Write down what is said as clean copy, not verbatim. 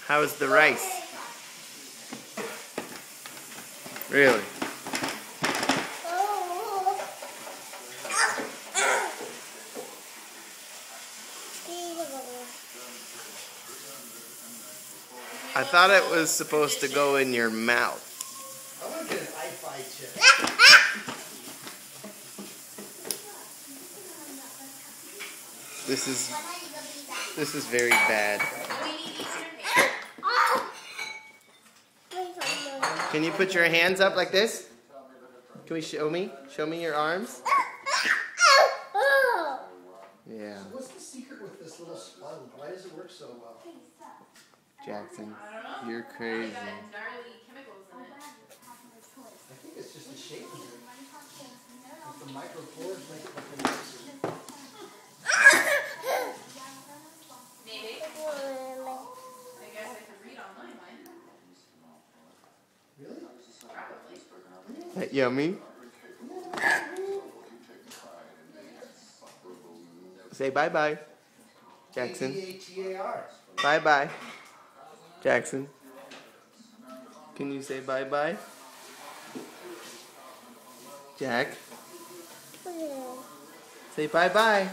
How's the rice? Really? I thought it was supposed to go in your mouth. I want to get an i5 chip. This is very bad. Can you put your hands up like this? Can we show me? Show me your arms. Yeah. So what's the secret with this little sponge? Why does it work so well? Jackson, you're crazy. I think it's just the shape of it. Like the micropores make it look nice. Maybe. I guess I could read online. Really? Probably. That yummy? Say bye-bye, Jackson. A-D-A-T-A-R. Bye-bye, Jackson. Can you say bye-bye? Jack? Say bye-bye.